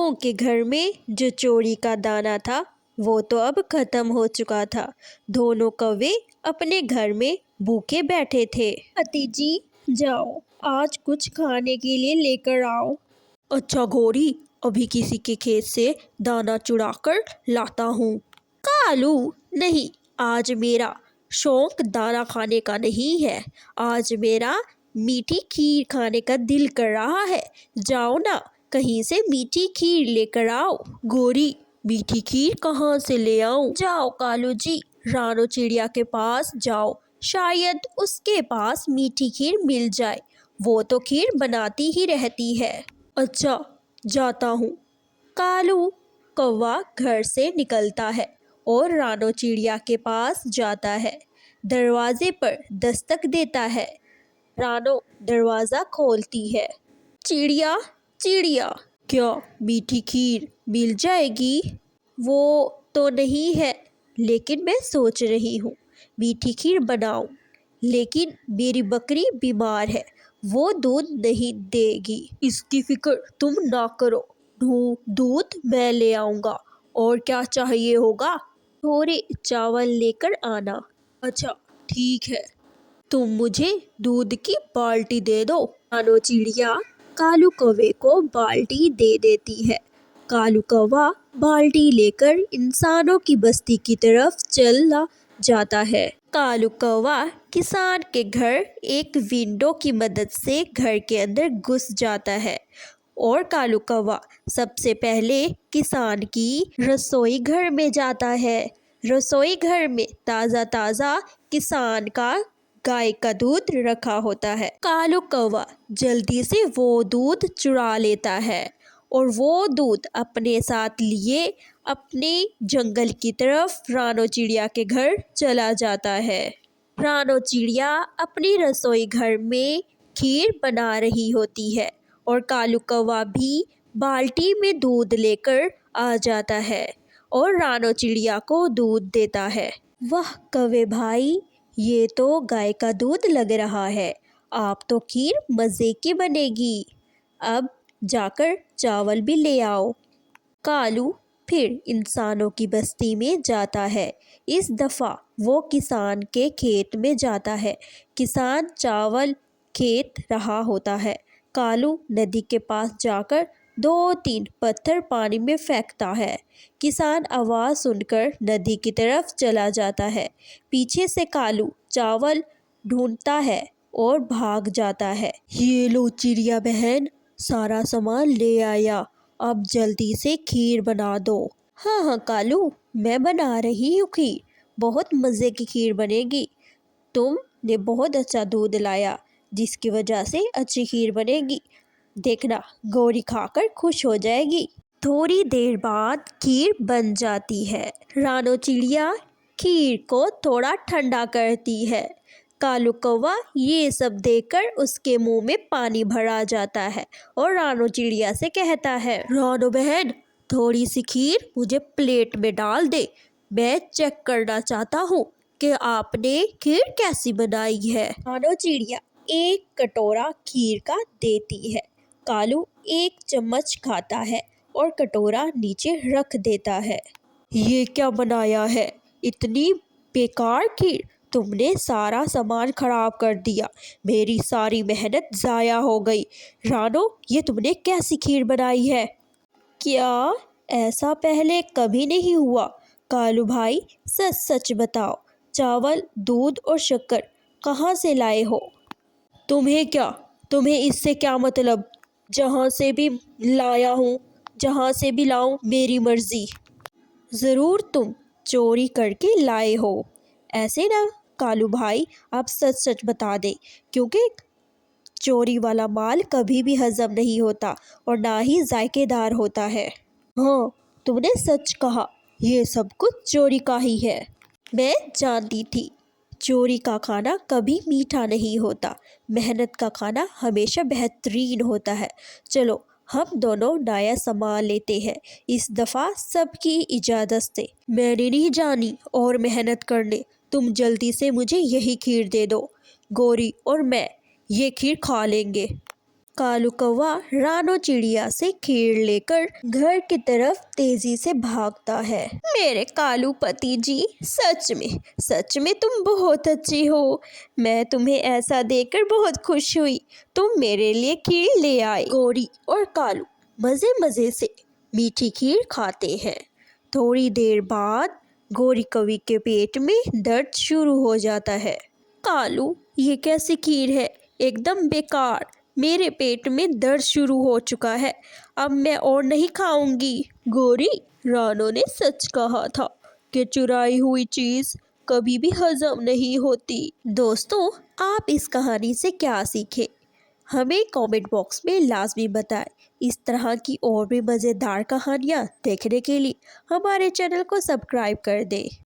कौवों के घर में जो चोरी का दाना था वो तो अब खत्म हो चुका था। दोनों कौवे अपने घर में भूखे बैठे थे। अति जी, जाओ आज कुछ खाने के लिए लेकर आओ। अच्छा घोड़ी, अभी किसी के खेत से दाना चुरा कर लाता हूँ। कालू, नहीं, आज मेरा शौक दाना खाने का नहीं है, आज मेरा मीठी खीर खाने का दिल कर रहा है। जाओ ना, कहीं से मीठी खीर लेकर आओ। गोरी, मीठी खीर कहाँ से ले आऊं? जाओ कालू जी, रानो चिड़िया के पास जाओ, शायद उसके पास मीठी खीर मिल जाए, वो तो खीर बनाती ही रहती है। अच्छा, जाता हूँ। कालू कौवा घर से निकलता है और रानो चिड़िया के पास जाता है। दरवाजे पर दस्तक देता है। रानो दरवाज़ा खोलती है। चिड़िया, चिड़िया, क्या मीठी खीर मिल जाएगी? वो तो नहीं है, लेकिन मैं सोच रही हूँ मीठी खीर बनाऊं, लेकिन मेरी बकरी बीमार है, वो दूध नहीं देगी। इसकी फिक्र तुम ना करो, दूध मैं ले आऊँगा। और क्या चाहिए होगा? थोड़े चावल लेकर आना। अच्छा ठीक है, तुम मुझे दूध की बाल्टी दे दो। रानो चिड़िया कालू कौवे को बाल्टी दे देती है। कालू कौवा बाल्टी लेकर इंसानों की बस्ती की तरफ चला जाता है। कालू कौवा किसान के घर एक विंडो की मदद से घर के अंदर घुस जाता है और कालू कौवा सबसे पहले किसान की रसोई घर में जाता है। रसोई घर में ताज़ा ताज़ा किसान का गाय का दूध रखा होता है। कालू कौवा जल्दी से वो दूध चुरा लेता है और वो दूध अपने साथ लिए अपने जंगल की तरफ रानो चिड़िया के घर चला जाता है। रानो चिड़िया अपनी रसोई घर में खीर बना रही होती है और कालू कौवा भी बाल्टी में दूध लेकर आ जाता है और रानो चिड़िया को दूध देता है। वाह कौवे भाई, ये तो गाय का दूध लग रहा है, आप तो खीर मज़े की बनेगी। अब जाकर चावल भी ले आओ। कालू फिर इंसानों की बस्ती में जाता है। इस दफ़ा वो किसान के खेत में जाता है। किसान चावल खेत रहा होता है। कालू नदी के पास जाकर 2-3 पत्थर पानी में फेंकता है। किसान आवाज़ सुनकर नदी की तरफ चला जाता है। पीछे से कालू चावल ढूंढता है और भाग जाता है। ये लो चिड़िया बहन, सारा सामान ले आया, अब जल्दी से खीर बना दो। हाँ हाँ कालू, मैं बना रही हूँ खीर, बहुत मज़े की खीर बनेगी। तुमने बहुत अच्छा दूध लाया, जिसकी वजह से अच्छी खीर बनेगी। देखना, गौरी खाकर खुश हो जाएगी। थोड़ी देर बाद खीर बन जाती है। रानो चिड़िया खीर को थोड़ा ठंडा करती है। कालू कौवा ये सब देखकर उसके मुंह में पानी भरा जाता है और रानो चिड़िया से कहता है, रानो बहन, थोड़ी सी खीर मुझे प्लेट में डाल दे, मैं चेक करना चाहता हूँ कि आपने खीर कैसी बनाई है। रानो चिड़िया एक कटोरा खीर का देती है। कालू एक चम्मच खाता है और कटोरा नीचे रख देता है। ये क्या बनाया है, इतनी बेकार खीर, तुमने सारा सामान खराब कर दिया, मेरी सारी मेहनत ज़ाया हो गई। रानो, ये तुमने कैसी खीर बनाई है? क्या ऐसा पहले कभी नहीं हुआ? कालू भाई, सच सच बताओ, चावल, दूध और शक्कर कहाँ से लाए हो? तुम्हें क्या, तुम्हें इससे क्या मतलब? जहाँ से भी लाया हूँ, जहाँ से भी लाऊं, मेरी मर्ज़ी। ज़रूर तुम चोरी करके लाए हो। ऐसे ना कालू भाई, आप सच सच बता दें, क्योंकि चोरी वाला माल कभी भी हजम नहीं होता और ना ही जायकेदार होता है। हाँ, तुमने सच कहा, ये सब कुछ चोरी का ही है। मैं जानती थी, चोरी का खाना कभी मीठा नहीं होता, मेहनत का खाना हमेशा बेहतरीन होता है। चलो हम दोनों नया सामान लेते हैं, इस दफ़ा सबकी इजाज़त से। मैंने नहीं जानी और मेहनत करने, तुम जल्दी से मुझे यही खीर दे दो। गौरी और मैं ये खीर खा लेंगे। कालू कौवा रानो चिड़िया से खीर लेकर घर की तरफ तेजी से भागता है। मेरे कालू पति जी, सच में तुम बहुत अच्छी हो। मैं तुम्हें ऐसा देखकर बहुत खुश हुई। तुम मेरे लिए खीर ले आए। गौरी और कालू मजे मजे से मीठी खीर खाते हैं। थोड़ी देर बाद गौरी कौवी के पेट में दर्द शुरू हो जाता है। कालू, ये कैसी खीर है, एकदम बेकार। मेरे पेट में दर्द शुरू हो चुका है, अब मैं और नहीं खाऊंगी। गौरी, रानो ने सच कहा था कि चुराई हुई चीज कभी भी हजम नहीं होती। दोस्तों, आप इस कहानी से क्या सीखे, हमें कमेंट बॉक्स में लाजमी बताएं। इस तरह की और भी मज़ेदार कहानियाँ देखने के लिए हमारे चैनल को सब्सक्राइब कर दें।